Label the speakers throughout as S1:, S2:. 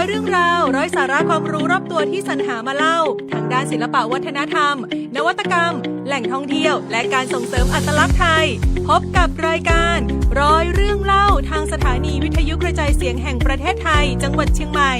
S1: เรื่องราวร้อยสาระความรู้รอบตัวที่สรรหามาเล่าทางด้านศิลปวัฒนธรรมนวัตกรรมแหล่งท่องเที่ยวและการส่งเสริมอัตลักษณ์ไทยพบกับรายการร้อยเรื่องเล่าทางสถานีวิทยุกระจายเสียงแห่งประเทศไทยจังหวัดเชียงใหม่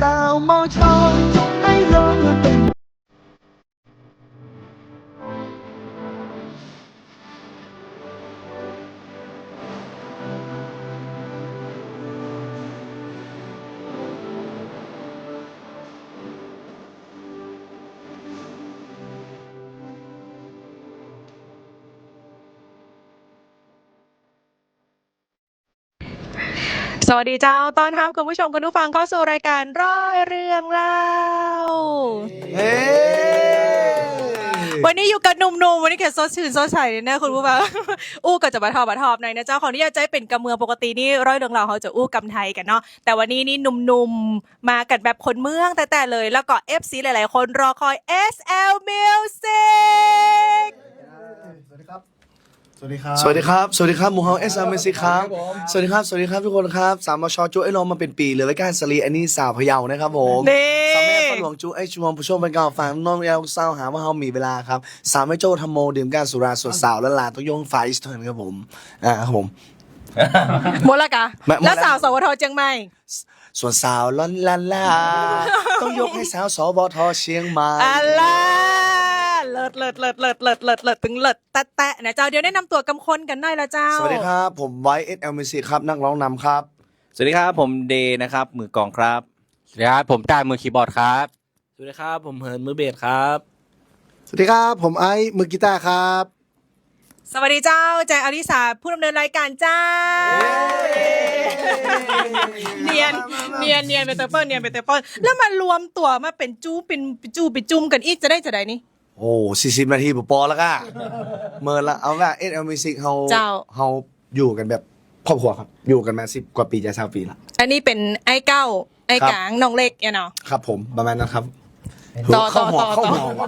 S2: สาวมอชอจงให้ลองมาเป็น
S1: สวัสดีเจ้าต้อนรับคุณผู้ชมคุณผู้ฟังเข้าสู่รายการร้อยเรื่องเล่า
S2: เฮ้
S1: วันนี้อยู่กับหนุ่มๆวันนี้แค่ซดชื่นซดใสเลยนะคุณผู้ฟัง อู้ก็จะมาทอบหน่อยนะเจ้าขออนุญาตใจเป็นกำเมืองปกตินี่ร้อยเรื่องเราวเขาจะอู้กำไทยกันเนาะแต่วันนี้นี่หนุ่มๆมากันแบบคนเมืองแต่เลยแล้วก็ FC หลายๆคนรอคอย SL Music
S3: สวัสดีครับสวัสดีครับหมูเฮาเอสเอ็มซีครับสวัสดีครับทุกคนครับสามมชจูไอ้ลงมาเป็นปีเลยรายการสลีอันนี้สาวพะเยานะครับผม
S1: นี่
S3: สามแม่ฝรั่งจูไอ้ชวงผู้ชมเป็นกาวฟังน้องเอลเศร้าหาว่าเฮามีเวลาครับสามแม่โจ้ทำโมดื่มการสุราสวดสาวและลาต้องโยงไฟสเทิร์นครับผมครับผม
S1: หมดละกะ
S3: หมดละ
S1: แล้วสาวสวทเชียงใหม่
S3: ส่วนสาวล้อนลาลาต้องยกให้สาวสวทเชียงใหม่
S1: อะไรเลิศถึงเลิศแตะนะเจ้าเดี๋ยวแนะนำตัวกำคนกันหน่อยละเจ้า
S3: สวัสดีครับผมไวท์เอสเอ็มซีครับนักร้องนำครับ
S4: สวัสดีครับผมเดย์นะครับมือกลองครับ
S5: สวัสดีครับผมต้ามือคีย์บอร์ดครับ
S4: สวัสดีครับผมเหินมือเบสครับ
S3: สวัสดีครับผมไอซ์มือกีตาร์ครับ
S1: สวัสดีเจ้าแจงอลิสาผู้ดำเนินรายการเจ้าเนียนเป็นเตอร์เปิ้ลแล้วมารวมตัวมาเป็นเป็นจุ่มกันอีกจะได้นี่
S3: โอ้40 นาทีปอแล้วก็เมินละเอาว่าเอสเอ็มซีเฮา
S1: เจ้า
S3: เฮาอยู่กันแบบครอบครัวครับอยู่กันมา10 กว่าปีจะ20 ปีละ
S1: อันนี้เป็นไอ้เก้าไอ้
S3: ครับ
S1: กลางน้องเล็กเนี่ยเนาะ
S3: ครับผมประมาณนั้นครับ
S1: ต่อ
S3: เข้าหัว
S1: ต่อ
S3: เข้าหัวว่ะ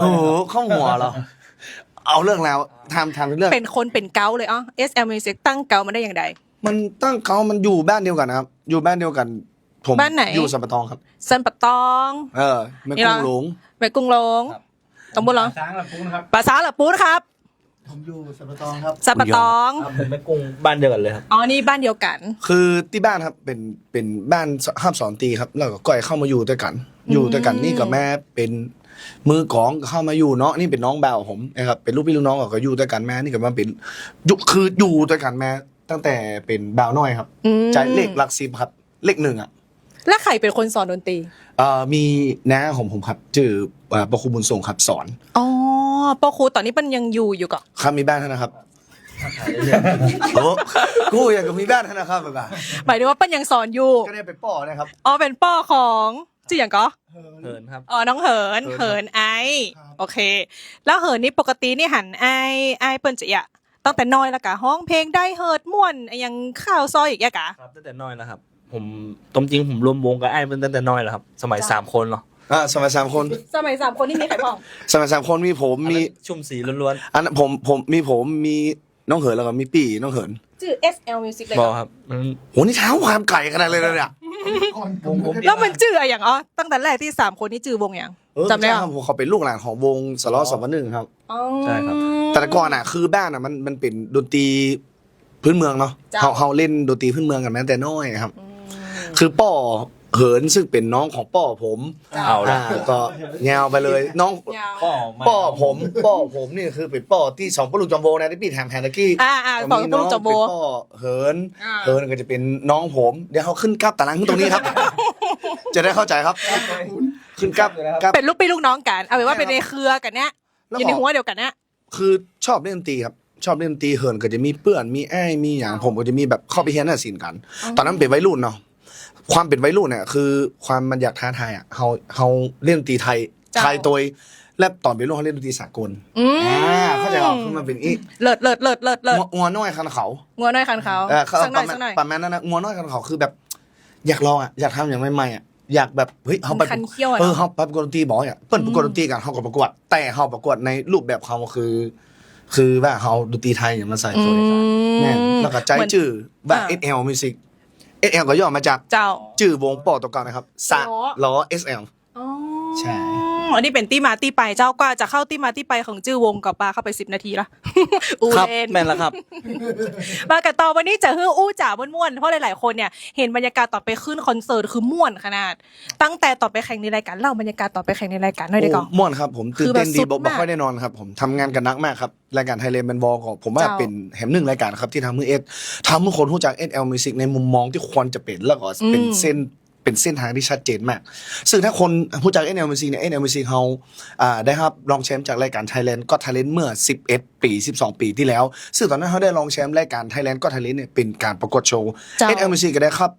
S3: โอ้โหเข้าหัวเหรอเอาเรื่องแล้วทำเรื่อง
S1: เป็นคนเป็นเกาเลยอ๋อ SL Music ตั้งเกามาได้อย่างไร
S3: มันตั้งเขามันอยู่บ้านเดียวกันนะครับอยู่บ้านเดียวกันผม
S1: บ้านไหน
S3: อยู่สัมปะทองครับ
S1: ซันปะตอง
S3: แม่
S1: นี่
S3: กุ้
S1: เหรอ
S3: งหลง
S1: แม่กุ้งหลงตำบลเหรอ
S5: ช้างลำพูนครับ
S1: ภาษาละปูนะครับ
S3: ผมอยู่สัมปะทองครับ
S1: ซันปะตอง
S4: ผมแม่กุ้งบ้านเดียวกันเลยครับ
S1: อ๋อนี่บ้านเดียวกัน
S3: คือที่บ้านครับเป็นบ้านห้ามสอนตีครับแล้วก็ก้อยเข้ามาอยู่ด้วยกัน อยู่ด้วยกันนี่กับแม่เป็นมือกลองเข้ามาอยู่เนาะนี่เป็นน้องบ่าวผมนะครับเป็นลูกพี่ลูกน้องก็อยู่ด้วยกันแม่นี่กับมาเป็นคืออยู่ด้วยกันแม่ตั้งแต่เป็นบ่าวน้อยครับ
S1: อืม
S3: ใจเลขหลัก10ครับเลขหนึ่งอ่ะ
S1: แล้วใครเป็นคนสอนดนตรี
S3: มีน้าของผมครับชื่อประครูบุญทรงครับสอน
S1: อ๋อปอครูตอนนี้มันยังอยู่ก่อน
S3: ครับมีบ้านท่านนะครับโอ้กูอยากจะมีบ้านท่านนะครับแบบ
S1: หมายถึงว่าปันยังสอนอยู่
S3: ก็ได้ไปป่อนะครับ
S1: อ๋อเป็นป้อของชื่ออย่างก็
S4: เหินครับ
S1: อ๋อน้องเหิน
S3: เหิน
S1: ไอ
S3: ครับ
S1: โอเค แล้วเหินนี่ปกตินี่หันไอเปิ้นจะอะตั้งแต่น้อยและกะห้องเพลงได้เฮิดม่วนยังข้าวซอยอีกอะกะ
S4: ครับตั้งแต่น้อยแล้วครับผมตรงจริงผมรวมวงกับไอ้เป็นตั้งแต่น้อยแล้วครับสมัย
S1: จ้ะ
S4: 3 คนเนาะ
S3: สมัย3 คน
S1: สมัย3 คนนี่มีใครบ้าง
S3: สมัย3 คนมีผมมี
S4: ชุ่มสีล้วน
S3: อันนั้นผมมีน้องเหินแล้วก็มีปี่น้องเหิน
S1: ชื่อ SL Music เลย
S4: ๆบอก
S1: เหรอ
S4: ครับมัน
S3: โหนี่เท้าความไก่ขนาดเลยนะเนี่ย
S4: วงผม
S1: แล้วมันชื่ออะไรอย่างอ๋อตั้งแต่แรกที่3 คนนี่ชื่อวงอย่างจำได้
S3: ค
S1: เหร
S3: รั
S1: อบ
S3: ผมเขาเป็นลูกหลานของวงสล้อ2-1ครับ
S1: อ๋อ
S4: ใช่ครับ
S3: แต่ก่อนอ่ะคือบ้านอ่ะมันเป็นดนตรีพื้นเมืองเนาะ
S1: จ้ะ
S3: เขาเล่นดนตรีพื้นเมืองกันมาตั้งแต่น้อยครับ คือป้อเหินซึ่งเป็นน้องของป้อผม
S4: เอาละ
S3: ก็แนวไปเลยน้อง
S1: ยาว
S3: ป้อผมนี่คือเป็นป้อที่สองปลุกจอมโบนะที่พี่แถมแฮนตะกี้
S1: บอกปลุกจอมโบ
S3: เป็นป้อเหินก็จะเป็นน้องผมเดี๋ยวเขาขึ้นกลับตารางขึ้นตรงนี้ครับ จะได้เข้าใจครับ ขึ้นกลับ
S1: เป็นลูกพี่ลูกน้องกันเอาเป็นว่าเป็นในเครือกันเนี้ย
S3: แล้ว
S1: อยู่ในหัวเดียวกันเนี้ย
S3: คือชอบเล่นดนตรีครับชอบเล่นดนตรีเหินก็จะมีเปื้อนมีไอ้ายมีอย่างผมก็จะมีแบบเข้าไปเฮียนหน้าศิลป์กัน ตอนนั้นเป็นวัยรุ่นเนาะความเป็นวัยรุ่นเนี่ยคือความมันอยากท้าทายอ่ะเขาเล่นดนตรีไทย
S1: จ้ะ
S3: ไทยโดยและตอนเป็นรุ่นเขาเล่นดนตรีสากล
S1: อืม
S3: เข้าใจป่ะคือมันเป็นอี
S1: เลิศ
S3: งัวน้อยคันเขา
S1: งัวน้อยคันเขา
S3: เขา
S1: สักหน่อยสักหน่อย
S3: ประมาณนั้นนะงัวน้อยคันเขาคือแบบ อยากลองอ่ะอยากทำอย่างใหม่ๆอ่ะอยากแบบเฮ้ยเขาไป
S1: คันเขี้ยวอะ
S3: เขาไปประกวดดนตรีบอกอ่ะเปิ้ลประกวดดนตรีกันเขาก็ประกวดแต่เขาประกวดในรูปแบบเขาคือว่าเขาดนตรีไทยอย่างมาใส่ตัวในการแม่นแล้วก็ใจจื้อว่า SL Music SL ก็ย่อมาจาก
S1: เจ้า
S3: จื่อวงปอตัวเก่านะครับสะล้อ SL
S1: อ๋อ
S3: ใช่
S1: อันนี้เป็นที่มาที่ไปเจ้าก็จะเข้าที่มาที่ไปของชื่อวงกับปลาเข้าไป10 นาทีละ อู
S4: ครับ
S1: เล่น
S4: แม่นแล้วครับ
S1: มากับต่อวันนี้จะฮื้ออู้จ๋าม่วนๆเพราะหลายๆคนเนี่ยเห็นบรรยากาศตอนไปขึ้นคอนเสิร์ตคือม่วนขนาด ตั้งแต่ตอนไปแข่งในรายการเล่าบรรยากาศตอนไปแข่งในรายการหน่อยดีกว่า
S3: โอ้ม่วนครับผมตื่นเต้นดี
S1: คือแบบสุด
S3: บ่
S1: มาก
S3: ค่อยได้นอนครับผมทำงานกันหนักมากครับรายการไทยเลนแมนบอลก็ผมว่า
S1: เจ้า
S3: เป็นแหมหนึ่งรายการครับที่ทำมือทำให้คนรู้จัก SL Music ในมุมมองที่ควรจะเป็นแล้วก็เป็นเส้นทางที่ชัดเจนมาก ซึ่งถ้าคนรู้จัก SL Music เนี่ย SL Music เขาได้รับรองแชมป์จากรายการ Thailand Got Talent เมื่อ11 ปี 12 ปีที่แล้ว ซึ่งตอนนั้นเขาได้รองแชมป์รายการ Thailand Got Talent เนี่ยเป็นการประกวดโชว์
S1: เจ้า
S3: SL Music ก็ได้ครับ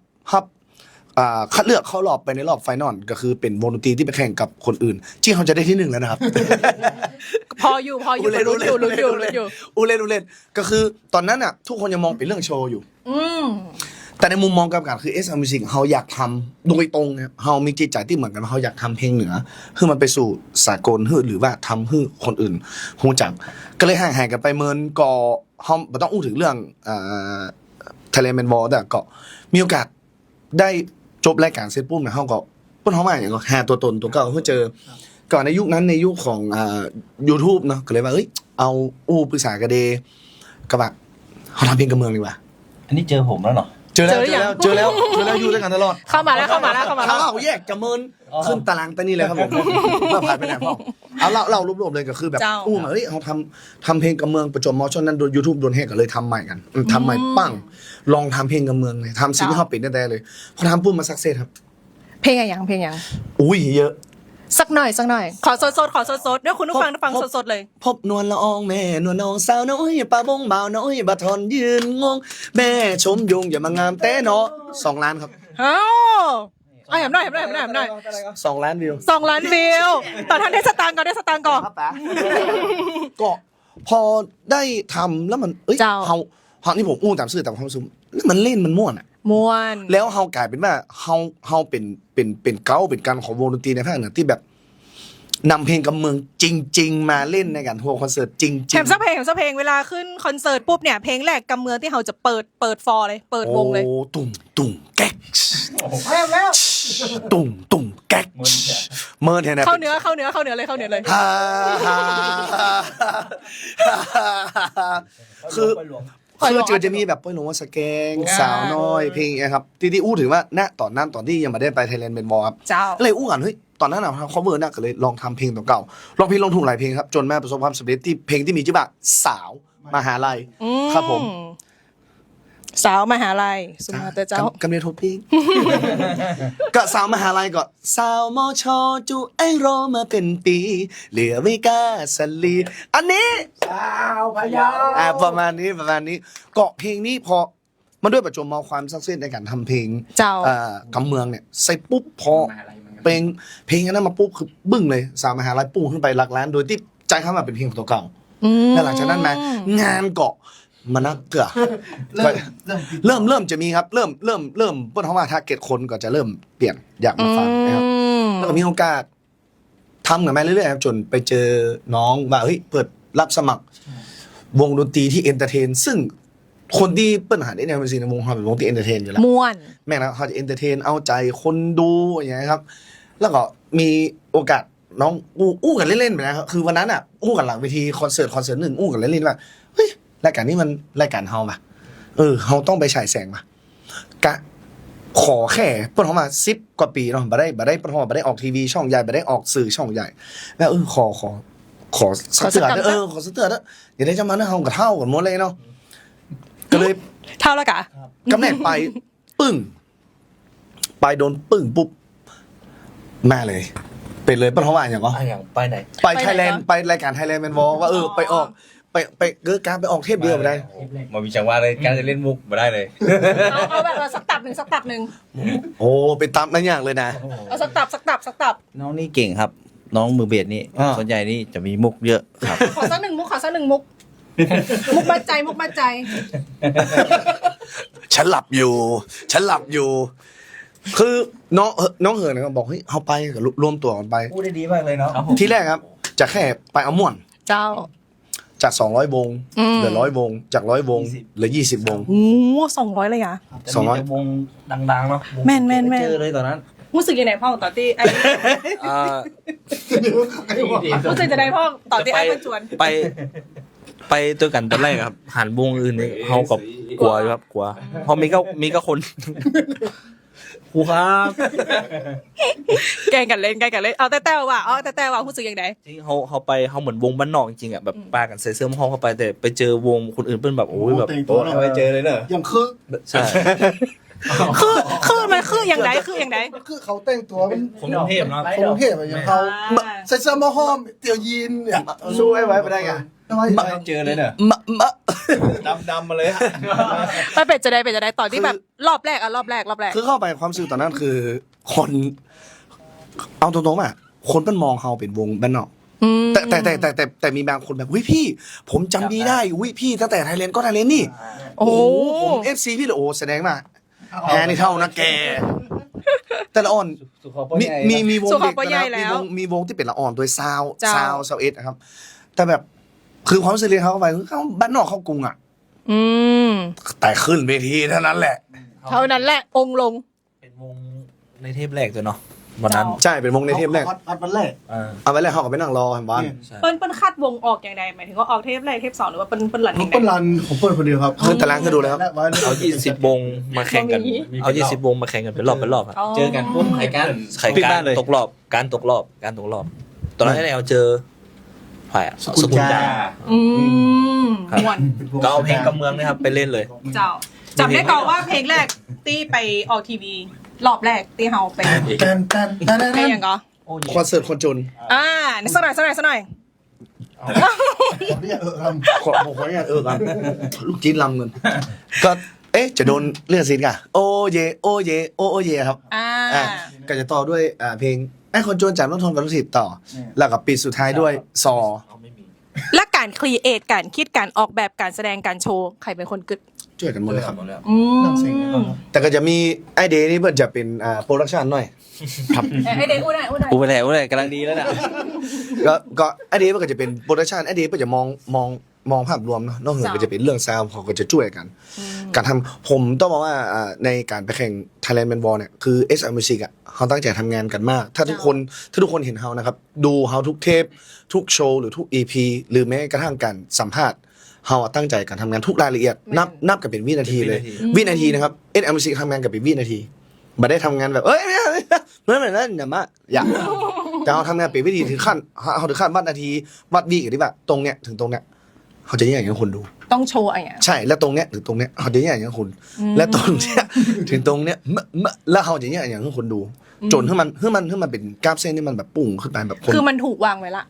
S3: คัดเลือกเข้ารอบไปในรอบไฟนอลก็คือเป็นวงดนตรีที่ไปแข่งกับคนอื่นจริงเขาจะได้ที่ 1แล้วนะครับ
S1: พออยู่ลุ้นอยู่
S3: อูเล่นก็คือตอนนั้นอ่ะทุกคนยังมองเป็นเรื่องโชว์อยู่
S1: อืม
S3: แต่ในมุมมองกลับกันคือ SM Music เขาอยากทำโดยตรงเนี่ยเขามีจิตใจที่เหมือนกันว่าเขาอยากทำเพลงเหนือคือมันไปสู่สากลหรือว่าทำให้คนอื่นฮู้จักก็เลยห่างกันไปเมินก็เขาไม่ต้องอู้ถึงเรื่องThailand Man War แต่ก็มีโอกาสได้จบรายการเสร็จปุ๊บเนี่ยเขาก็เพิ่นเขามาอย่างก็หาตัวตนตัวเก่าเพื่อเจอก่อนในยุคนั้นในยุคของYouTube เนาะก็เลยว่าเอ้ยเอาปรึกษากันเดก็ว่าเขาทำเพลงกับเมืองดีกว่า
S6: อันนี้เจอผมแล้วเนาะ
S3: เจอแล้วอยู่ด้วยกันตลอด
S1: เข้ามาแล้ว
S3: เขาแยกจะเมินขึ้นตารางแต่นี่เลยครับผมเมื่อผ่านไปไหนพ่อเอาเรารวบๆเลยก็คือแบบมาเฮ้ยเขาทำเพลงกับเมืองประจวบมอช่วงนั้นโดน YouTube โดนแฮกก็เลยทำใหม่กันทำใหม่ปั้งลองทำเพลงกับเมืองเลยทำสิ่งที่เขาเป็นได้เลยพอทำปุ๊บมาสักเซสครับ
S1: เพลงอย่าง
S3: อุ้ยเยอะ
S1: สักหน่อยขอสดด้วยคุณผู้ฟังฟังสดเลย
S3: พบนวลละอองแม่นวลน้องสาวน้อยป้าบงบ่าวน้อยบัดทอนยืนงงแม่ชมยุงอย่ามางามแต่เนาะ2 ล้านครับ
S1: อ้าวแหมหน่อย
S3: 2 ล้านวิว
S1: 2 ล้านวิวตอนท่านได้สตางค์ก่อน
S3: ก็พอได้ทำแล้วมันเขานี่ผมอู้ตามซื่อตามความรู้สึกมันเล่นมันม่วนอ่ะ
S1: ม่วน
S3: แล้วเฮากลายเป็นว่าเฮาเป็นเก้าเป็นการของวงดนตรีในภาคเหนือที่แบบนำเพลงกับเมืองจริงๆมาเล่นในการทัวร์คอนเสิร์ตจริงๆ
S1: แถมซะเพลงเวลาขึ้นคอนเสิร์ตปุ๊บเนี่ยเพลงแรกกับเมืองที่เขาจะเปิดฟอร์เลยเปิดวงเลย
S3: โอ้ตุ่มแก๊กแล้วตุ่มแก๊กเมินเนี่ยนะ
S1: เข้าเนื้อเลย
S3: คือจะมีแบบป้อยหลวงว่าสแกงสาวน้อยเพลงนะครับที่อู้ถึงว่าณตอนนั้นตอนที่ยังไม่ได้ไป Thailand Man War ครับเลยอู้กันเฮ้ยตอนนั้นนะเขาเวิร์ดนะก็เลยลองทำเพลงตัวเก่าลองเพลงลงทุนหลายเพลงครับจนแม่ประสบความสำเร็จที่เพลงที่มีชื่อว่าสาวมหาลัยครับผม
S1: สาวมหาลัยสุมาเตเจ้าก
S3: ำเนิดทบพิงก็สาวมหาลัยก็สาวมอชอจูไอรอมาเป็นปีเหลือไม่กล้าสลีอันนี้สาวพยาประมาณนี้เกาะเพลงนี้พอมาด้วยประจวบมอความซักเซสในการทำเพลงกำเมืองเนี่ยใส่ปุ๊บพอเพลงนั้นมาปุ๊บคือบึ้งเลยสาวมหาลัยปุ้งขึ้นไปหลักล้านโดยที่ใจเข้ามาเป็นเพลงตัวเก่าแล้วหลังจากนั้นมางานเกาะมันน่าเกลือเริ่มจะมีครับเริ่มเปิ้ลเขาว่าทาร์เก็ตคนก็จะเริ่มเปลี่ยนอยากมาฟังนะครับแล้วก็มีโอกาสทำกันมาเรื่อยๆครับจนไปเจอน้องว่าเฮ้ยเปิดรับสมัครวงดนตรีที่เอนเตอร์เทนซึ่งคนที่เปิ้ลหาได้ในวงดนตรีในวงเขาเป็นวงที่เอนเตอร์เทนอยู่แล้ว
S1: ม่วน
S3: แม่งนะเขาจะเอนเตอร์เทนเอาใจคนดูอย่างเงี้ยครับแล้วก็มีโอกาสน้องอู้กันเล่นๆไปนะครับคือวันนั้นอ่ะอู้กันหลังเวทีคอนเสิร์ตหนึ่งอู้กันเล่นๆว่าเฮ้ยรายการนี้มันรายการเฮาป่ะเฮาต้องไปฉายแสงป่ะกะขอแค่เปิ้นเฮามา10 กว่าปีเนาะบ่ได้เปิ้นเฮาบ่ได้ออกทีวีช่องใหญ่บ่ได้ออกสื่อช่องใหญ่แล้วขอสักเตือนขอสักเตือนอย่าได้จะมาเฮาก็เท่ากันหมดเลยเนาะก็เลย
S1: เท่าแล้วกะ
S3: กำแหน่งไปปึ้งไปโดนปึ้งปุ๊บมาเลยเป็นเลยเปิ้นเฮาว่าอย่าง
S6: ไปไหน
S3: ไปไทยแลนด์ไปรายการ Thailand Man War ว่าไปออกไปการไปออกเทปเดียวไม่ได้
S6: มามีจังหวะเลยการจะเล่นมุกมาได้เลย
S1: เอาแบบสักตับหนึ่ง
S3: โอ้เป็นตับนั่นอย่างเลยนะ
S1: เอาสักตับ
S6: น้องนี่เก่งครับน้องมือเบสนี่ส่วนใหญ่นี่จะมีมุกเยอะครับ
S1: ขอสักหนึ่งมุกมุกบัดใจ
S3: ฉันหลับอยู่คือน้องเหินนะครับบอกเฮ้ยเอาไปกับรวมตัวกันไป
S6: พูดได้ดีมากเลยเนาะ
S3: ที่แรกครับจะแค่ไปเอาม่วน
S1: เจ้า
S3: จาก200 วงเหลือ100 วงจาก100 วงเหลือ20 วง
S1: โอ้200เลยอ่ะ
S6: 200 วงดังๆเนาะ
S1: แม่น
S6: เจอเลยตอนนั้น
S1: รู้สึกยังไงพ่อตอนที่ไอ้รู้สึกจะได้พ่อตอนที่ไอ้ชวน
S4: ไปด้วยกันตอนแรกครับหันวงอื่นนี่เฮากับกลัวครับกลัวพอมีก็คนครูครับ
S1: แกล้งกันเล่นเอาแต่ว่ารู้สึกยังไง
S4: จริงเขาไปเขาเหมือนวงบ้านนอกจริงๆอ่ะแบบปากันใส่เสื้อห้องเข้าไปแต่ไปเจอวงคนอื่นเป็นแบบโอ้ยแบบ
S6: ไปเจอเลยเนอะ
S3: อย่างคือ
S4: ใช่
S1: มันคืออย่างไร
S2: คือเขาแต่งตัวเป็น
S4: คนกรุงเทพเนาะ
S2: คนกรุงเทพอย่างเขาใส่เสื้อหม้อห้อมเตี่ยวยีนเนี่ย
S3: สู้ไว้ไปได้ไง
S6: เจอเลยเนอะ ดำมาเลย
S1: ไปเป็ดจะได้ตอนที่แบบรอบแรก
S3: คือเข้าไปความรู้สึกตอนนั้นคือคนเอาตรงๆอ่ะคนมันมองเราเป็นวงบ้านนอกแต่มีบางคนแบบวิพี่ ผมจำดีได้วิพี่ตั้งแต่ไทยแลนด์ก็ไทยแลนด์นี่
S1: โอ้
S3: ผมเอฟซีพี่เลยโอ้แสดงมาแฮนี่เท่านะแกแต่ละอ่อนมีวงเด็กนะครับมีวงที่เป็นละอ่อนโดยซาวเอสนะครับ แต่แบบคือความรู้สึกเรียนเขาเข้าไปคือเขาบ้านนอกเข้ากรุงอ่ะแต่ขึ้นเวทีเท่านั้นแหละ
S1: เท่านั้นแหละองค์ลง
S4: เป็นวงในเทปแรกตัวเนาะวันนั้น
S3: ใช่เป็นวงในเทปแรก
S2: อัดวันแรก
S3: เอาไว้แรกเขาก็ไปนั่งรอเห็นบ้าน
S1: เปิ้ลคัดวงออกอย่างใดหมายถึงว่าออกเทปแรกเทป2หรือว่าเปิ้ลหลัง
S2: ผม
S1: ยังไง
S2: เปิ้ลรันผมเปิ้ลคนเดียวครับ
S3: ขึ้นตารางก็ดูแล้ว
S4: เอา20วงมาแข่งกันเอา20วงมาแข่งกันเป็นรอบครับ
S6: เจอกันปุ๊บไข่กัน
S4: ใครการตกรอบการตกรอบตอนนั้นไอ้แนวเจอใครอะสกุลจา
S1: ม่วน
S4: ก็เอาเพลงกำเมืองนะครับไปเล่นเลย
S1: เจ้าจำได้ก่อนว่าเพลงแรกตี้ไปออกทีวีรอบแรกตี้เฮาไปเป็นอย่างก็
S3: คอนเสิร์ตคนจน
S1: สักหน่อย
S3: ขอผมขออนุญาตกันลูกจีนลำเงินก็จะโดนเรื่องซีนกะโอเยครับก็จะต่อด้วยเพลงไอ้คนจนจากน้องทนกับลูกศิษย์ต่อ แล้วก็ปิดสุดท้ายด้วยซอ
S1: และการครีเอทการคิดการออกแบบการแสดงการโชว์ใครเป็นคนกึด
S3: ช่วยกันหมดเลยครับ
S2: นั่งเซ็ง
S3: แต่ก็จะมีไอเดย์นี่เพิ่นจะเป็นโปรดักชันหน่อย
S1: ไอเดนอู้ได้
S5: อูไปแล้วกำลังดีแล้วน่ะ
S3: ก็ไอเดย์มันก็จะเป็นโปรดักชันไอเดย์เพิ่นจะมองภาพรวมเนาะนอกเหนือก็จะเป็นเรื่องซาวด์เขาก็จะช่วยกัน การทำผมต้องบอกว่าในการไปแข่ง Thailand Man Ball เนี่ยคือ SL Music อ่ะเขาตั้งใจทำงานกันมาก ถ้าทุกคนเห็นเฮานะครับดูเฮาทุกเทปทุกโชว์หรือทุก EP หรือแม้กระทั่งการสัมภาษณ์เฮาตั้งใจการทำงานทุกรายละเอียดนับกันเป็นวินาทีเลยวินาทีนะครับ SL Music ทำงานกันเป็นวินาทีไม่ได้ทำงานแบบเมื่อไหร่นั้นอย่ามาแต่เราทำงานเป็นวิธีถึงขั้นเขาถึงขั้นวัดนาทีวัดวิกันที่ว่าตรงเนี้ยถึงตรงเนี้ยเขาจะแย่งคนดู
S1: ต้องโชว์อะไรอย่าง
S3: ใช่แล้วตรงเนี้ยถึงตรงเนี้ยเขาจะแย่งคุณ และตรงเนี้ยถึงตรงเนี้ยแล้วเขาจะแย่งคนดู จนให้มันเป็นกราฟเส้นที่มันแบบปุ่งขึ้นไปแบบคน
S1: คือมันถูกวางไว้ละ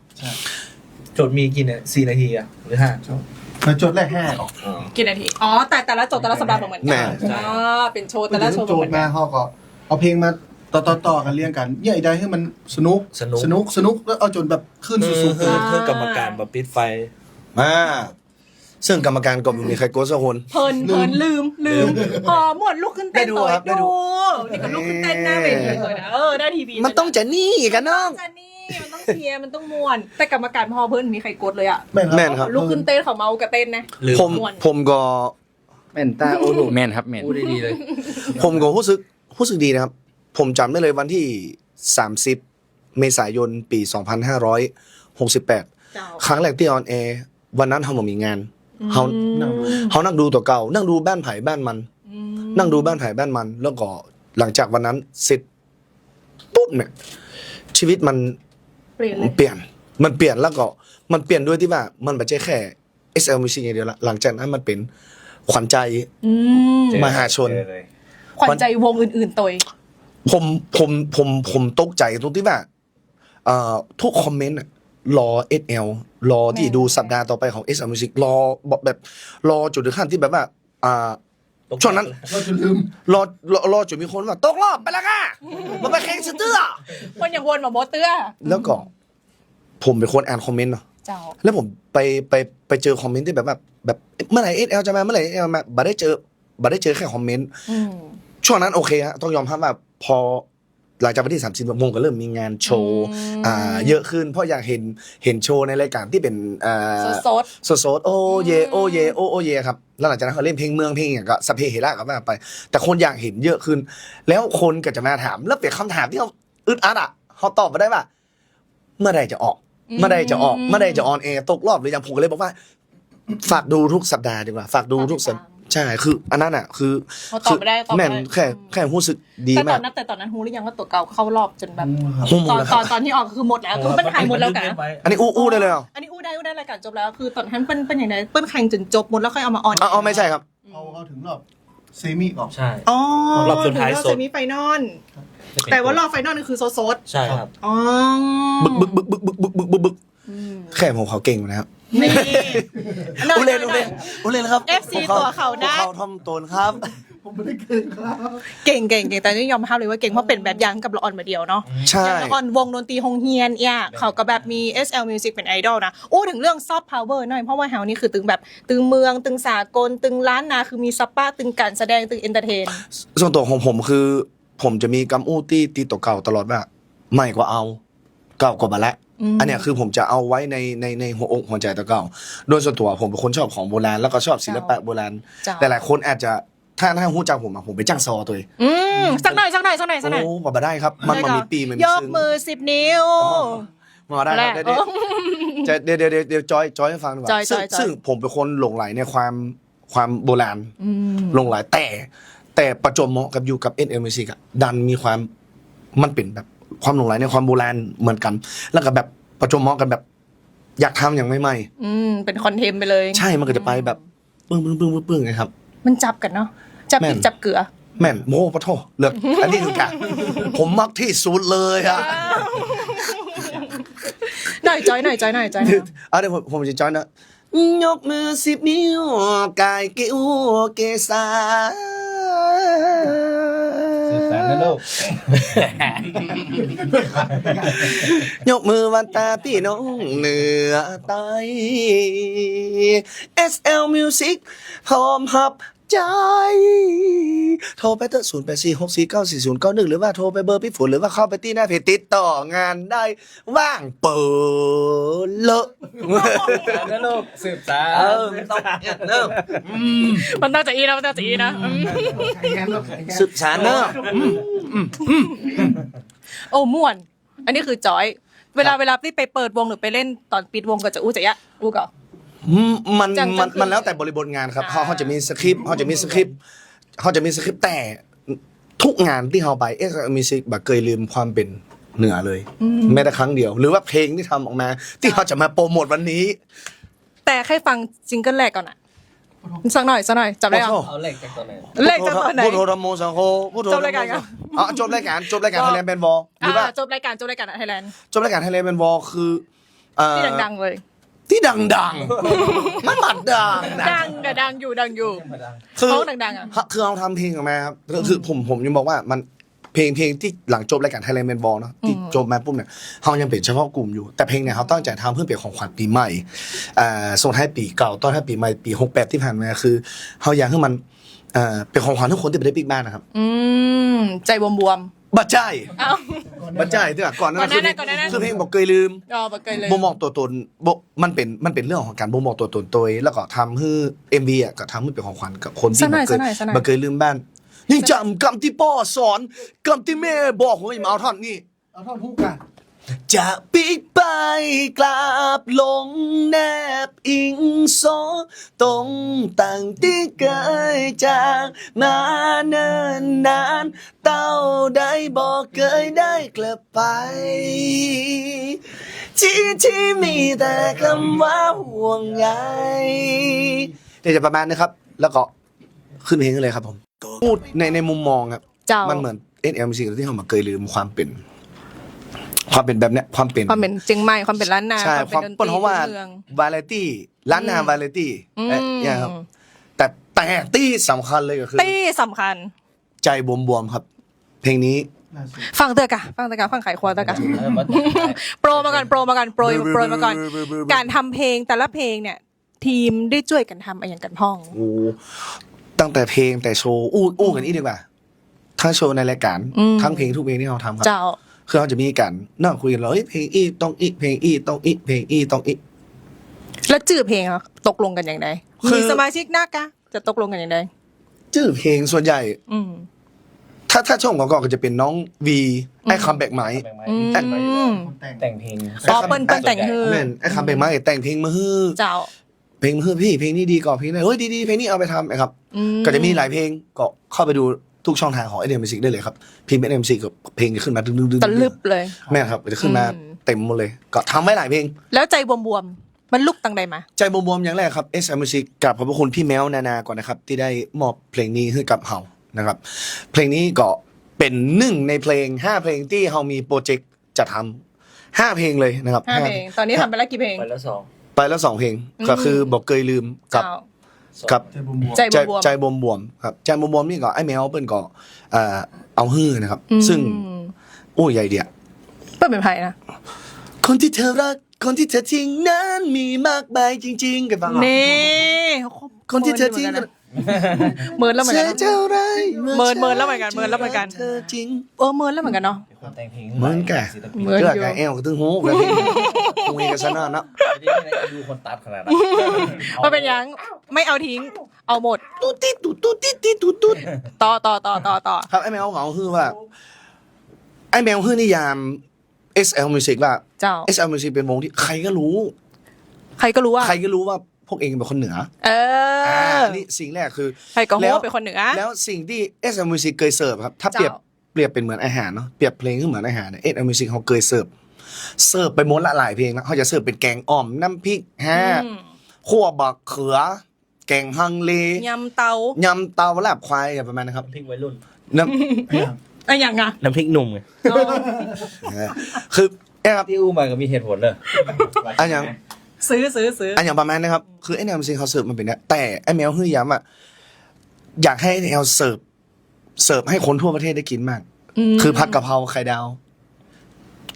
S4: โจทย์มีกี่เนี่ย4 นาทีอะหรือ5
S2: แล้วจดแรก5
S1: กี่นาทีแต่ละโจทย์แต่ละสัปดาห์เหมือนกันเป็นโชว์แต่ละโชว์
S2: โจทย์มาเขาก็เอาเพลงมาต่อกันเรียงกันใหญ่ได้ให้มันสนุกแล้วเอาจนแบบขึ้นสูง
S4: คือกรรมการแบบปิดไฟ
S3: ซึ่งกรรมการก็ไม่มีใครโกงสักคน
S1: เพลินลืมหมดลุกขึ้นเต้นต่อดูนี่ก็ลุกขึ้นเต้นหน้าเวทีเลยนะได้ทีวี
S3: มันต้องจะนี่กันน้อง
S1: มันต้องเชียร์มันต้องม่วนแต่กรรมการพอเพิ่นมีใครกดเลยอ่ะ
S3: แม่นครับ
S1: ลุกขึ้นเต้นของเมากับเต้นนะ
S3: ผมก็
S5: แม่นตาโอ้ดูแม่นครับแม่น
S4: พูดได้ดีเลย
S3: ผมก็รู้สึกดีนะครับ ผมจำได้เลยวันที่30 เมษายนปี 2568 ครั้งแรกที่ออนแอร์วันนั้นเขามีงานเขานั่งดูตัวเก่านั่งดูบ้านไผ่บ้านมันนั่งดูบ้านไผ่บ้านมัน แล้วก็หลังจากวันนั้นเสร็จปุ๊บเนี่ยชีวิตมันเปลี่ยนแล้วก็มันเปลี่ยนด้วยที่ว่ามันไม่ใช่แค่ SL Music อย่างเดียวละหลังจากนั้นมันเป็นขวัญใจมหาชน
S1: ขวัญใจวงอื่นๆตัว
S3: ผมตกใจตรงที่ว่าทุกคอมเมนต์รอ SL รอที่ดูสัปดาห์ต่อไปของ SL Music รอจุดถึงขั้นที่แบบว่าช่วงนั้น
S2: ๆเราจะลืม
S3: รอจุดมีคนว่าตกรอบไปแล้วค่ะมันไปแข่งสเตอร์
S1: คนอย่างวนมาโบเตื้อ
S3: แล้วก็ผมเป็นคนอ่านคอมเมนต์เนาะ
S1: เจ้า
S3: แล้วผมไปเจอคอมเมนต์ที่แบบเมื่อไหร่ SL จะมาเมื่อไหร่ SL มาบัดได้เจอแค่คอมเมนต์ช่วงนั้นโอเคฮะต้องยอมรับว่าพอหลังจากวันที่30โมงก็เริ่มมีงานโชว์เยอะขึ้นเพราะอยากเห็นโชว์ในรายการที่เป็นสดโอเยครับแล้วหลังจากนั้นเขาเล่นเพลงเมืองเพลงอย่างก็สเปเฮระก็ว่าไป แต่คนอยากเห็นเยอะขึ้น แล้วคนก็จะมาถามแล้วเป็นคำถามที่เขาอึดอัดอ่ะเขาตอบมาได้ว่าเมื่อใดจะออกเมื่อใดจะออนแอร์ตกรอบหรือยังผมก็เลยบอกว่าฝากดูทุกสัปดาห์ดีกว่าฝากดูทุกสัปดาห์ใช่คืออันนั้นอ่ะคือแม่นแค่รู้สึกดีมาก
S1: แต่ตอนนั้นฮู้หรือยังว่าตัวเก่าเข้ารอบจนแบบ
S3: ฮู้หมดแล้วครับ
S1: ตอนที่ออกคือหมดแล้วคือเป็นหายหมดแล้วกัน
S3: อันนี้อู้ได้เลยเหรอ
S1: อันนี้อู้ได้รายการจบแล้วคือตอนนั้นเป็นอย่างไรเปิ้ลแข่งจนจบหมดแล้วค่อยเอามาออน
S3: อ๋อไม่ใช่ครับ
S2: เอาถึงรอบเซมิก่อน
S4: ใช่
S1: อ๋อ
S4: รอบสุดท้ายสด
S1: เซมิไฟนอลแต่ว่ารอบไฟนอลนี่คือโซด
S4: ใช่ครับ
S1: อ๋อ
S3: บึกแค่ผมเขาเก่งนะครับ
S1: นี่
S3: อุเล่นครับ
S1: FC ตัวเขานะ
S3: เขาทอมตนครับ
S2: ผมไม่ได้เก่งครับ
S1: เก่งแต่นี่ยอมรับเลยว่าเก่งเพราะเป็นแบบอย่างกับละออนมาเดียวเนาะ
S3: ใช่
S1: อย่างละออนวงดนตรีฮงเฮียนเนี่ยเขาก็แบบมี SL Music เป็นไอดอลนะถึงเรื่องซอฟต์พาวเวอร์หน่อยเพราะว่าเฮานี่คือตึงแบบตึงเมืองตึงสากลตึงล้านนาคือมีซัปป้าตึงการแสดงตึงเอนเตอร์เทน
S3: ส่วนตัวของผมคือ ผมจะมีกำอู้ตีตัวเก่าตลอดว่าใหม่กว่าเอาเก่ากว่ามาแล้วอันเนี้ยคือผมจะเอาไว้ในหัวอกหัวใจตัวเก่าโดยส่วนตัวผมเป็นคนชอบของโบราณแล้วก็ชอบศิลปะโบราณ
S1: เจ้า
S3: แต่หลายคนอาจจะถ้าหู้จักผมอะผมไปจ้างซอตัวเอง
S1: สักหน่อย
S3: โอ้บ่ได้ครับมันมีปีมันมี
S1: ยก
S3: ซึ่ง
S1: มือ10 นิ้ว
S3: มาได้ครับ
S1: แรก
S3: เดี๋ยวจอยให้ฟังดีกว่า
S1: จอย
S3: ซึ่งผมเป็นคนหลงไหลในความโบราณหลงไหลแต่ประจวบเหมาะกับอยู่กับ NL Music อะดันมีความมันเป็นแบบความหลงไหลในความโบราณเหมือนกัน แล้วก็แบบประจวบเหมาะกันแบบอยากทำอย่างใหม่
S1: เป็นคอนเทมไปเลย
S3: ๆใช่มันก็จะไปแบบปึ้งไงครับ
S1: มันจับกันเนาะจับพริก
S3: แม่น
S1: จับเกลือ
S3: แม่นโมปะโทเลือกอันนี้คือการผมมักที่สุดเลยอะ
S1: หน่อยจอย
S3: เดี๋ยวผมจะจอยนะยกมือ10 นิ้วกายกิ้วเกษา
S5: สารนะลูก
S3: ยกมือวันตาพี่น้องเหนือใต้ SL Music พร้อมหับใจโทรไปเถอะ0846494091หรือว่าโทรไปเบอร์พี่ฝนหรือว่าเข้าไปที่หน้าเพจติดต่องานได้ว่างเปิดเลอะ
S5: สารนะลูกสืบสาร
S3: ต้องเริ่ม
S1: มันน่าจะอีนะ
S3: สืบสารเนอะ
S1: ม่วน อันนี้คือจอย เวลาพี่ไปเปิดวงหรือไปเล่นตอนปิดวงก็จะจะยะก่อน
S3: มัน
S1: จังคือ
S3: มันแล้วแต่บริบทงานครับเขาจะมีสคริปต์แต่ทุกงานที่เขาไปมีสิแบบเคยลืมความเป็นเหนือเลยแม้แต่ครั้งเดียว หรือว่าเพลงที่ทำออกมา ที่เขาจะมาโปรโมทวันนี้
S1: แต่แค่ฟังซิงเกิลแรกก่อนอ่ะสักหน่อยจำได้ยัง
S5: เอาเลขจากตัวไหน
S1: เลขจากตอนไหน
S3: พุทโธธรรมโมสังโฆพุทโธ
S1: จบรายการครับ
S3: จบรายการไทยแลนด์แบนด์บอลหรือว่า
S1: จบรายการไทยแลนด์
S3: จบรายการไทยแลนด์แบนด์บอลคือ
S1: ที่ดังๆเลย
S3: ที่ดังๆมันบัดดัง
S1: ดังอยู่
S3: คือ
S1: เขาดังๆอ่ะ
S3: คือเราทำเพลงออกมาครับคือผมยังบอกว่ามันเพลงที่หลังจบรายการไทยแลนด์แมนบอลเนาะที่จบมาปุ๊บเนี่ยเขายังเป็นเฉพาะกลุ่มอยู่แต่เพลงเนี่ยเขาตั้งใจทำเพื่อเป็นของขวัญปีใหม่ส่งท้ายปีเก่าต้อนรับปีใหม่ปี68ที่ผ่านมาคือเขาอยากให้มันเป็นของขวัญทุกคนที่ไปได้ปิ๊กบ้านนะครับ
S1: ใจบวม
S3: บัดใจ
S1: ๆเอ้า
S3: บัดใจที่ก่อนหนั้าน
S1: ก่อนหน้านั้น
S3: คือเพลงบอกเคยลืม
S1: บักเกยเลย
S3: บ่มองตัวตนบ่มันเป็นเรื่องของการบ่มองตัวตนตัวเองแล้วก็ทำให้ MV อ่ะก็ทำให้เป็นของขวัญกับคนที่บ่เคยลืมบ้านยังจำคำที่พ่อสอนคำที่แม่บอกผมอย่ามาเอาท่อนนี่
S2: เอาท่อนฮุกกัน
S3: จะปีกไปกราบลงแนบอิงโซตรงตั้งที่เคยจากมาเนิ่นนานเต้าได้บอกเคยได้กลับไปที่มีแต่คำว่าห่วงใยเดี๋ยวจะประมาณนี้ครับ แล้วก็ขึ้นเพลงกันเลยครับผมพูดในมุมมองครับ
S1: เจ้า
S3: มันเหมือน NLMC ที่เขามาเคยลืมความเป็นแบบเนี้ยความเป็น
S1: ความเป็นเจียงใหม่ความเป็นล้านนา
S3: ใช่
S1: ความเป็นดนตรี
S3: เพราะว่า
S1: เมือง
S3: วาไรตี้ร้านนาวาไรตี้เนี่ยครับแต่ตี้สำคัญเลยก็คือ
S1: ตี้สำคัญ
S3: ใจบวมๆครับ เพลงนี้
S1: ฟังเตอะกะฟังไขควงเตอะกะโปรมาก่อนโปรมาก่อนการทำเพลงแต่ละเพลงเนี่ย ทีมได้ช่วยกันทำอะไรอย่างกันพ้อง
S3: โอ้ตั้งแต่เพลงแต่โชว์อู้กันอีกดีกว่าทั้งโชว์ในรายการทั้งเพลงทุกเพลงที่เราทำครับ
S1: เจ้า
S3: คือเราจะมีกันนั่งคุยกันเลยเพลงอีต้องอีเพลงอีต้องอีเพลงอีต้องอี
S1: แล้วจื่อเพลงอะตกลงกันอย่างไร
S3: คือ
S1: มีสมาชิกนักกะจะตกลงกันอย่างไร
S3: ชื่อเพลงส่วนใหญ่ ถ้าช่วงก่อนก็จะเป็นน้องวีไอ้คัมแบ็กไหม
S5: แต่งเพลง
S1: อ๋อเปิ้ลแต่งฮือ
S3: แม่นไอ้คัมแบ็กไหมแต่งเพลงมาฮือ
S1: เจ้า
S3: เพลงมาฮือพี่เพลงนี้ดีกว่าเพลงนั้นเฮ้ยดีๆเพลงนี้เอาไปทำไอ้ครับ ก็จะมีหลายเพลงก็เข้าไปดูทุกช่องทางของ NL Music ได้เลยครับพิมพ์ NL Music กับเพลงจะขึ้นมาดึงๆ
S1: ตะลึบเลย
S3: แม่นครับจะขึ้นมาเต็มหมดเลย ก็ทำไว้หลายเพลง
S1: แล้วใจบวมๆมันลุกตังใดมา
S3: ใจบวมๆอย่างแรกครับ SL Music กราบขอบพระคุณพี่แมวนานาก่อนนะครับที่ได้มอบเพลงนี้ให้กับเฮานะครับเพลงนี้ก็เป็นหนึ่งในเพลง5เพลงที่เฮามีโปรเจกต์จะทำ5เพลงเลยนะครับ
S1: 5 เพลง ตอนนี้ทำไปแล้วกี่เพลง
S5: ไปแล้ว2
S3: ไป ไปแล้ว2เพลงก็คือบอกเคยลืมกับ
S1: เจ้า
S3: กับ
S1: ใจบวม
S3: ใจบวมๆครับใจบวมๆนี่ก็ไอ้แมวเปิ้นก็เอาฮื้อนะครับ ซึ่งโอ้ยใหญ่เดีย
S1: เปิ้ลเป็นไผ่นะ
S3: คนที่เธอรักคนที่เธอทิ้งนั้นมีมากมายจริงๆกันบ้าง
S1: นี่
S3: คนที่เธอทิ้ง
S1: เมินแล้วเหมือน
S3: เธ
S1: กัน
S3: อ
S1: นะ
S3: เท่าไร
S1: เมินแล้วเหมือนกันเมินแล้วเหมือนกัน
S3: เธอจริง
S1: เมินแล้วเหมือนกันเนาะ
S5: คนแต่งเพลง
S3: เหมือนแก
S1: เหมือน
S3: เกิด
S1: อยู่
S3: ไก่แอลก็ตึงหูกันที่คุยกันซะนานนะ
S5: ดูคนตัดขนาดนั้น
S1: มันเป็นยังไม่เอาทิ้ง เอาหมด
S3: ตุ๊ดติ๊ดตุ๊ดตุ๊ดติ๊ดติ๊ดตุ๊ดตุ๊ด
S1: ต่อ
S3: ครับไอ้แมวเขาคือว่าไอ้แมวคือนิยาม SL Music ว่า
S1: เจ้า
S3: SL Music เป็นวงที่ใครก็รู้
S1: ใครก็รู้ว่า
S3: ใครก็รู้ว่าพวกเองเป็นคนเหนือ นี่สิ่งแรกคือ
S1: ใครก็
S3: แล้
S1: โห
S3: ว
S1: เป็นคนเหนือ
S3: แล้วสิ่งที่ SL Music เคยเสิร์ฟครับถ้าเปรียบ
S1: เจ้า
S3: เปรียบเป็นเหมือนอาหารเนาะเปรียบเพลงคือเหมือนอาหารเนี่ย SL Music เขาเคยเสิร์ฟไปหมดละหลายเพลงแล้วเขาจะเสิร์ฟเป็นแกงอ่อมน้ำพริกคั่วบักเขือ แกงฮังเลย
S1: ำเตาย
S3: ำเตาลาบควายประมาณนะครับ
S5: พริกวัยรุ่น
S3: น้
S1: ไอ้ยังอ่ะ
S4: น้ำพริกหนุ่มไง
S3: ำคือครับ
S5: ที่อู้มาก็มีเหตุผลเลย
S3: อันอย่าง
S1: ซื้อ
S3: อันอย่างประมาณนะครับคือไอ้แนวมิวสิกเขาเสิร์ฟมันเป็นเนี่ยแต่ไอ้แมวฮื้อย้ำอ่ะอยากให้แนวเสิร์ฟให้คนทั่วประเทศได้กินมาก คือผัดกะเพราไข่ดาว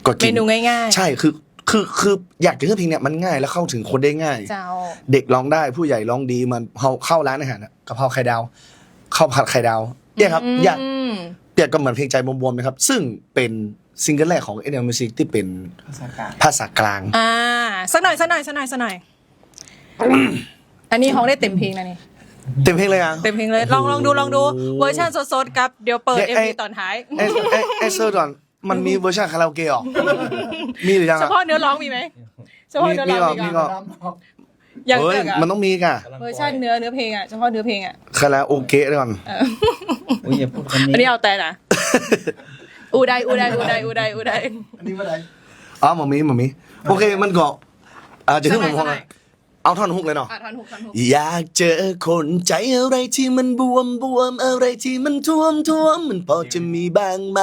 S3: ก็
S1: เม
S3: กิน
S1: นูง่ายๆ
S3: ใช่คืออยากจะให้เพลงเนี่ยมันง่ายแล้วเข้าถึงคนได้ง่าย
S1: เจ้า
S3: เด็กร้องได้ผู้ใหญ่ร้องดีมันเข้าร้านอาหารอะกะเพราไข่ดาวข้าวผัดไข่ดาวเนี่ยครับอยากเปรียบก็เหมือนเพลงใจบวมๆนะครับซึ่งเป็นซิงเกิลแรกของ NL Music ที่เป็นภาษากลาง
S1: สักหน่อยอันนี้ห้องได้เต็มเพลงนะนี่
S3: เต็มเพลงเลยอ่ะ
S1: เต็มเพลงเลยลองดูเวอร์ชันสดๆกับเดี๋ยวเปิด MV ตอนท้าย
S3: ไอเซอร์ดอนมันมีเวอร์ชันคาราโอเกะหรอมีหรือยัง
S1: เฉ
S3: อ่ะ
S1: พาะเนื้อร้องมีไหมเฉพาะเนื้อร้องมี
S3: มี
S1: ก่
S3: ก็
S1: อนอย่าง
S3: เฮ้ย
S1: เกิดอะ
S3: มันต้องมีก่ะ
S1: เวอร์ชันเนื้อเพลงอ่ะเฉพาะเนื้อเพลงอ่ะ
S3: คาราโอเกะด้วยก่อน
S5: อุ้ยอย่าพูดคำ
S1: อัน
S5: นี้
S1: นี้เอาแต่นะอูได้
S2: อันนี้ว่าไร
S3: อ๋อหมอมีโอเคมันก็จะขึ้นผมว่าเอาท่อนฮุกเลยเนาะ
S1: ท่อนฮุก
S3: อยากเจอคนใจอะไรที่มันบวมอะไรที่มันท่วมมันพอจะมีบ้างไหม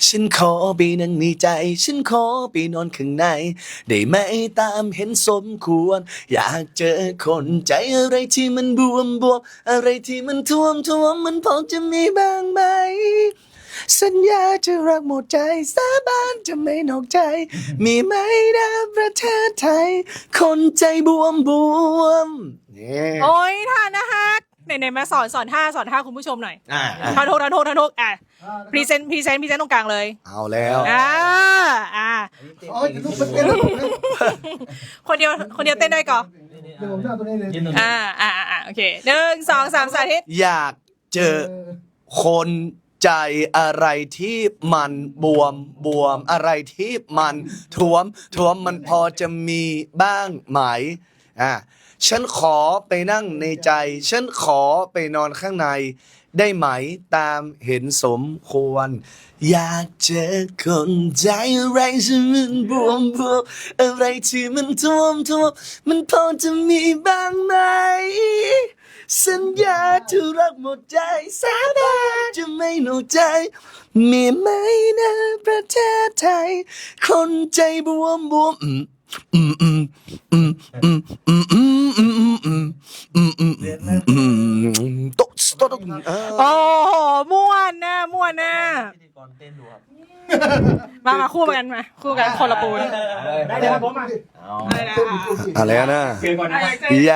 S3: ฉันขอไปนั่งในใจ ฉันขอไปนอนข้างใน ได้ไหมตามเห็นสมควร อยากเจอคนใจอะไรที่มันบวมอะไรที่มันท่วมมันพอจะมีบ้างไหม สัญญาจะรักหมดใจสาบานจะไม่นอกใจ มีไหมนะประเทศไทย คนใจบวมเนี่ย
S1: โอ้ยท่านนะฮักไหนๆมาสอนท่าคุณผู้ชมหน่อยท่านฮุกพรีเซนต์ตรงกลางเลย
S3: เอาแล้ว
S2: อ๋อลูกมันเป็น
S1: คนเดียวเต้นได้ก่อน
S2: เดี๋ยวผมจะเอาตัวนี้เลย
S1: โอเค1 2 3สาธิต
S3: อยากเจอคนใจอะไรที่มันบวมอะไรที่มันท่วมมันพอจะมีบ้างไหมฉันขอไปนั่งในใจ ฉันขอไปนอนข้างในได้ไหมตามเห็นสมควร อยากเจอคนใจอะไรที่มันบวมอะไรที่มันท่วมมันพอจะมีบ้างไหม สัญญาจะรักหมดใจสาบานจะไม่นอกใจ มีไหมนะประเทศไทย คนใจบวมโต๊ะ
S1: โอ้โหม่วนนะ
S4: พิธีกรเต้นดูครับ
S1: มาคู่กันคนละปูน
S2: ได้ผมมา
S3: อะไรนะอ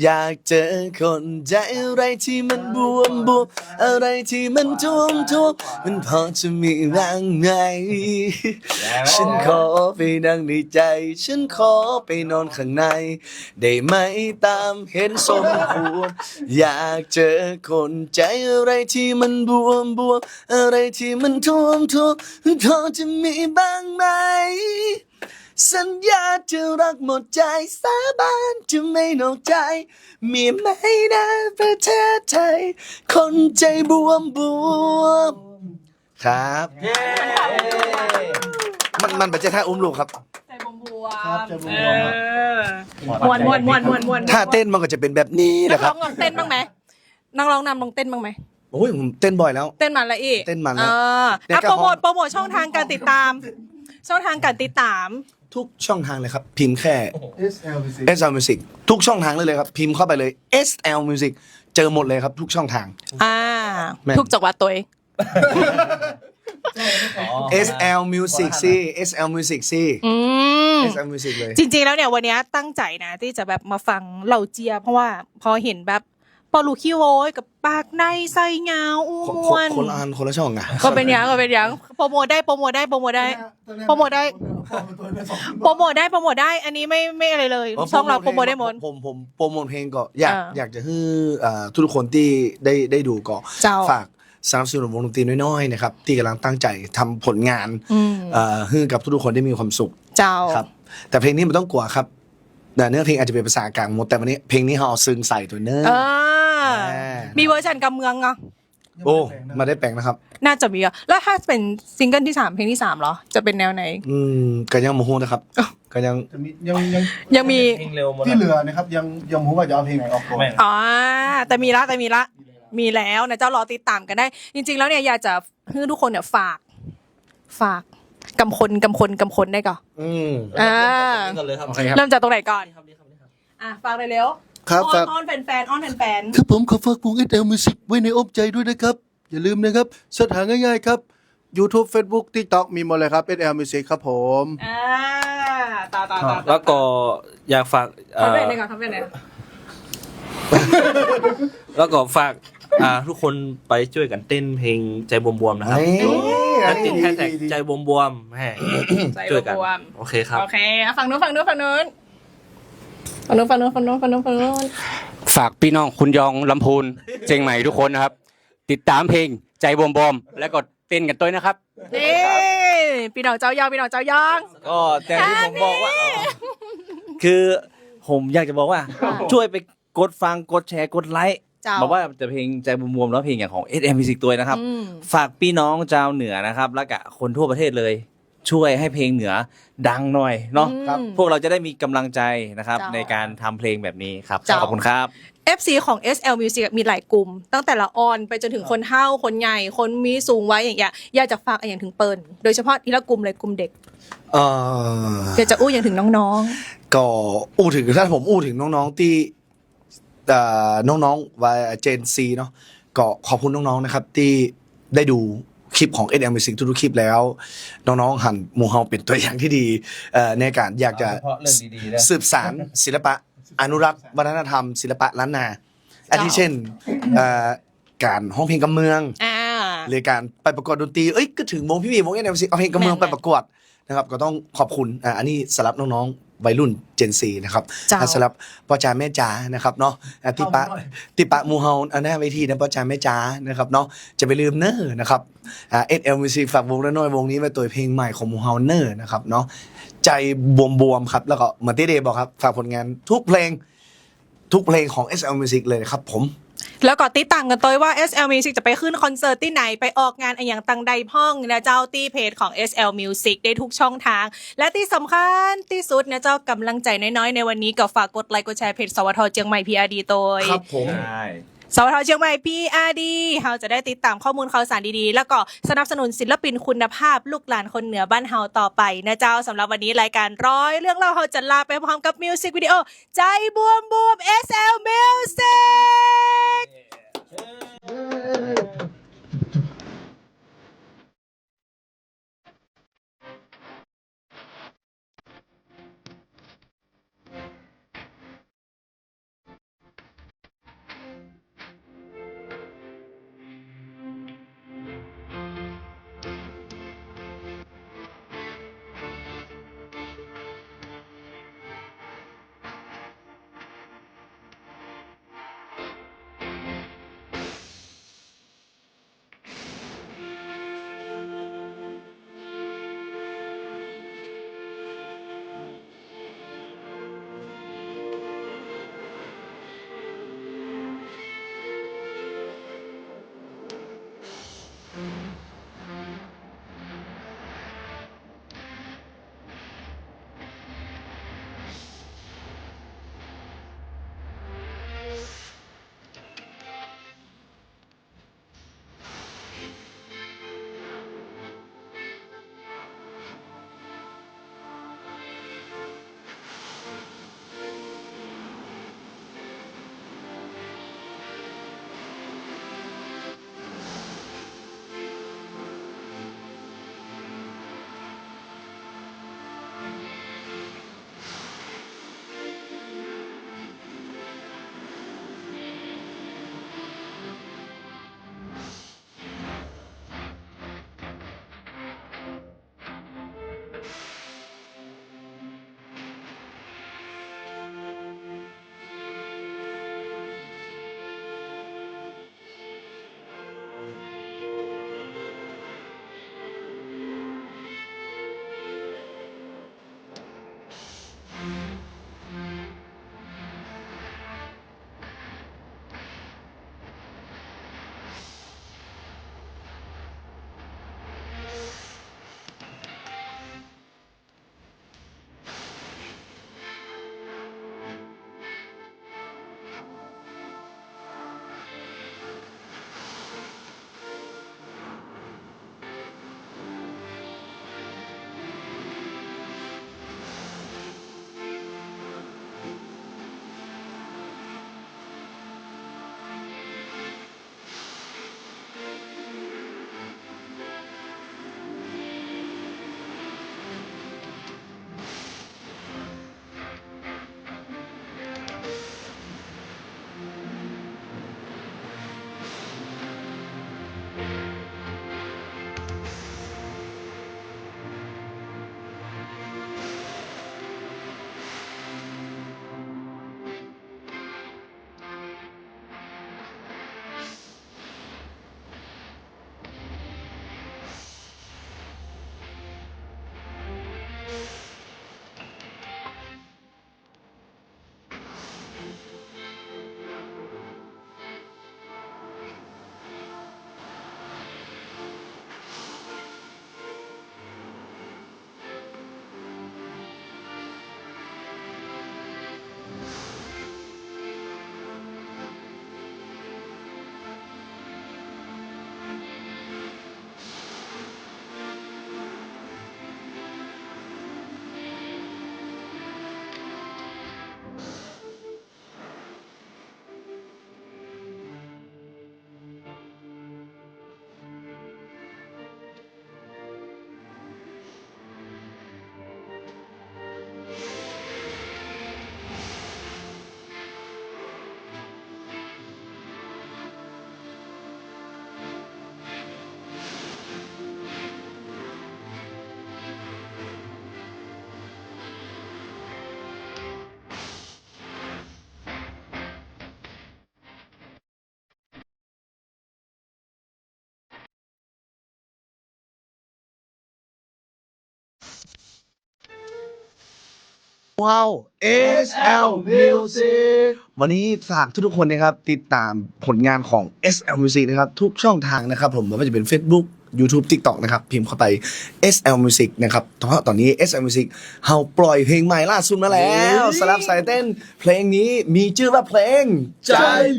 S3: ยากเจอคนใจอะไรที่มันบวมอะไรที่มันท่วมมันพอจะมีบ้างไหมฉันขอไปนั่งในใจ ฉันขอไปนอนข้างใน ได้ไหมตามเห็นสมควร อยากเจอคนใจอะไรที่มันบวมอะไรที่มันท่วมมันพอจะมีบ้างไหม สัญญาจะรักหมดใจสาบานจะไม่นอกใจ มีไหมนะประเทศไทย คนใจบวมครับมันเป็นใจท่าอุ้มลูกครับ
S1: ใจบว
S2: ครับใจบวม
S1: มวน
S3: ถ้าเต้นมันก็จะเป็นแบบนี้
S1: นั
S3: นะ
S1: ก
S3: ค
S1: ร้
S3: รั
S1: อบ งลองเต้นบ้างไหมนักร้องนำลองเต้นบ้างไหม
S3: โอ้ยผมเต้นบ่อยแล้ว
S1: เต้นมันละอี
S3: เต้นมันแล้ว
S1: โปรโมทช่องทางการติดตาม
S3: ทุกช่องทางเลยครับ พิมพ์แค่
S2: SL Music
S3: SL Music ทุกช่องทางเลยครับ พิมพ์เข้าไปเลย SL Music เจอหมดเลยครับทุกช่องทาง แม่น
S7: ทุกจังหวัดตัวเอง
S3: SL Music สิ SL Music สิ
S7: อืม
S3: SL Music เลย
S7: จริงๆแล้วเนี่ยวันนี้ตั้งใจนะที่จะแบบมาฟังเหล่าเจีย เพราะว่าพอเห็นแบบปอลูคิโวยกับปากในไส้เงาอู้มวน
S3: คนละอันคนละช่องอะ
S7: ก็เป็นอย่างโปรโมทได้โปรโมทได้โปรโมทได้โปรโมทได้ อันนี้ไม่อะไรเลย ช่องเราโปรโมทได้หมด
S3: ผมโปรโมทเพลงก็อยาก
S7: อ่า
S3: อยากจะให้ทุกคนที่ได้ดูก็
S7: เจ้า
S3: ฝากสนับสนุนวงดนตรีน้อยๆนะครับที่กำลังตั้งใจทำผลงาน
S7: อืม
S3: ให้กับทุกๆคนได้มีความสุข
S7: เจ้า
S3: ครับแต่เพลงนี้มันต้องกลัวครับแต่เนื้อเพลงอาจจะเป็นภาษากลางหมดแต่วันนี้เพลงนี้เราเอาซึ้งใส่ตัวเนื้อ
S7: มีเวอร์ชันกำเมืองอ่ะ
S3: โอ้มาได้แปลงนะครับ
S7: น่าจะมีอ่ะแล้วถ้าเป็นซิงเกิลที่ 3 เพลงที่ 3เหรอ จะเป็นแนวไหน
S3: ก็ยังโมโหนะครับก็ยัง
S2: จะมียัง
S7: ยังมี
S5: เพลงเร็วหมด
S2: ที่เหลือนะครับยังรู้ว่าจะเอาเพลงไหนออกก่อน
S7: อ๋อแต่มีละมีแล้วนะเจ้ารอติดตามกันได้ จริง ๆ แล้วเนี่ยอยากจะให้ทุกคนเนี่ยฝากกำคนได้ก่อนอ่า
S4: กันเลยครับ
S7: เริ่มจากตรงไหนก่อนฝากเลยเร็ว
S2: ครับฝาก
S7: อ้อนแฟน
S2: ครับผมขอฝากวง SL Music ไว้ในอ้อมใจด้วยนะครับ อย่าลืมนะครับเสิร์ชหาง่ายๆครับ YouTube Facebook TikTok มีหมดเลยครับ SL Music ครับผม
S7: ต่อ
S4: แล้วก็อยากฝาก
S7: ทำเป็นไหนก่อนทำเป็นไหน
S4: แล้วก็ฝากทุกคนไปช่วยกันเต้นเพลงใจบวมๆนะครับแล้วติดแฮชแท็กใจบวมๆช่วยกันโอเคครับ
S7: โอเคฝั่งนู้น
S8: ฝากพี่น้องคุณยองลำพูนเชียงใหม่ทุกคนนะครับ ติดตามเพลงใจบวมๆแล้วก็เต้นกันด้วยนะครับ
S7: นี่พี่น้องเจ้ายอง
S6: ก็แต่ที่ผมบอกว่าคือผมอยากจะบอกว่า ช่วยไปกดฟังกดแชร์กดไลค์
S7: เจ้า
S6: บอกว่าจะเพลงใจบวมๆแล้วเพลงอย่างของ SM Music ตัวนะครับ ฝากพี่น้องชาวเหนือนะครับแล้วก็คนทั่วประเทศเลย ช่วยให้เพลงเหนือดังหน่อยเนาะ
S7: ครับ
S6: พวกเราจะได้มีกำลังใจนะครับ
S7: เจ้า
S6: ในการทำเพลงแบบนี้ครับ
S7: เจ้า
S6: ขอบคุณครับ
S7: FC ของ SL Music มีหลายกลุ่ม ตั้งแต่ละออนไปจนถึงคนเฒ่าคนใหญ่คนมีสูงไว้อย่างเงี้ยอยากจะฝากอย่างถึงเปิลโดยเฉพาะทีละกลุ่มเลยกลุ่มเด็กอยากจะอู้อย่างถึงน้อง
S3: ก็อู้ถึงถ้าผมอู้ถึงน้องๆที่น้องๆวัยเจนซีเนาะก็ขอบคุณน้องๆนะครับที่ได้ดูคลิปของ SL Music ทุกๆคลิปแล้ว น้องๆหันหมู่เฮาเป็นตัวอย่างที่ดีในการอยากจะ
S5: เฉพาะเรื่องดีๆนะ
S3: สืบสานศิลปะอนุรักษ์วัฒนธรรมศิลปะล้านนาอาทิเช่นการห้องเพลงกำเมือง
S7: ๆ
S3: หรือการไปประกวดดนตรีก็ถึงวงพี่วง SL Music เอาเพลงกำเมืองไปประกวดนะครับก็ต้องขอบคุณอันนี้สำหรับน้องๆวัยรุ่นเจนซีนะครับ
S7: เจ้า
S3: สำหรับพ่อจ๋าแม่จ๋านะครับเนาะติปะหมูเฮาอันหน้าเวทีนะพ่อจ๋าแม่จ๋านะครับเนาะจะไปลืมเนอร์นะครับSL Music ฝากวงน้อยๆวงนี้มาตัวเพลงใหม่ของหมูเฮาเนอร์นะครับเนาะใจบวมๆครับแล้วก็เหมือนที่เดย์บอกครับฝากผลงานทุกเพลงของ SL Music เลยครับผม
S7: แล้วก็ติดตามกันตัวว่า SL Music จะไปขึ้นคอนเสิร์ตที่ไหนไปออกงานอะไรอย่างตังใดพ่องนะเจ้าตีเพจของ SL Music ได้ทุกช่องทาง และที่สำคัญที่สุดนะเจ้ากำลังใจน้อยๆในวันนี้ก็ฝากกดไลค์กดแชร์เพจสวทเชียงใหม่ PRD ตัว
S3: ครับผม
S7: สวทเชียงใหม่ PRD เราจะได้ติดตามข้อมูลข่าวสารดีๆ แล้วก็สนับสนุนศิลปินคุณภาพลูกหลานคนเหนือบ้านเฮาต่อไปนะเจ้าสำหรับวันนี้รายการร้อยเรื่องเล่าเราจะลาไปพร้อมกับมิวสิกวิดีโอใจบวมSL Music
S3: ว้าว SL Music วันนี้ฝากทุกๆคนนะครับติดตามผลงานของ SL Music นะครับทุกช่องทางนะครับผมไม่ว่าจะเป็น Facebook YouTube TikTok นะครับพิมพ์เข้าไป SL Music นะครับเพราะตอนนี้ SL Music เฮาปล่อยเพลงใหม่ล่าสุดมาแล้วสลับสายเต้นเพลงนี้มีชื่อว่าเพลงใจ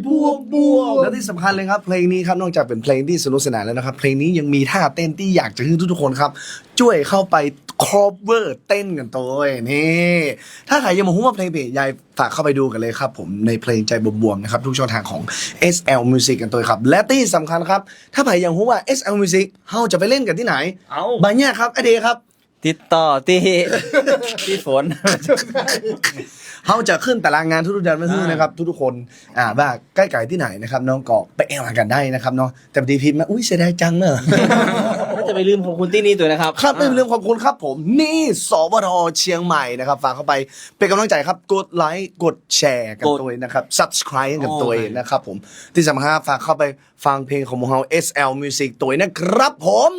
S3: บวกบวกและที่สำคัญเลยครับเพลงนี้ครับนอกจากเป็นเพลงที่สนุกสนานแล้วนะครับเพลงนี้ยังมีท่าเต้นที่อยากจะให้ทุกๆคนครับช่วยเข้าไป cover เต้นกันตัวนี่ถ้าใครยังมาหูว่าเพลงเพจยายฝากเข้าไปดูกันเลยครับผมในเพลงใจบวมๆนะครับทุกช่องทางของ SL Music กันตัวครับและที่สำคัญครับถ้าใครยังหูว่า SL Music เฮาจะไปเล่นกันที่ไหนบางเนี่ยครับไอเดย์ครับ
S6: ติดต่อที่ที่ฝน
S3: เขาจะขึ้นตารางงานทุกๆเดือนมาฮื้อนะครับทุกๆคนว่าใกล้ๆที่ไหนนะครับน้องก็ไปแอลกันได้นะครับเนาะแต่บางทีพิมพ์มาอุ้ยเสียดายจังเนอะ
S6: จะไปลืมของคุณที่นี่ตัวนะครับ
S3: ครับไม่ลืมขอบคุณครับผมนี่สวทเชียงใหม่นะครับฝากเข้าไปเป็นกำลังใจครับกดไลค์กดแชร์กันตัวเองนะครับ subscribe กันตัวเองนะครับผมที่สำคัญฝากเข้าไปฟังเพลงของหมู่เฮา SL Music ตัวเองนะครับผม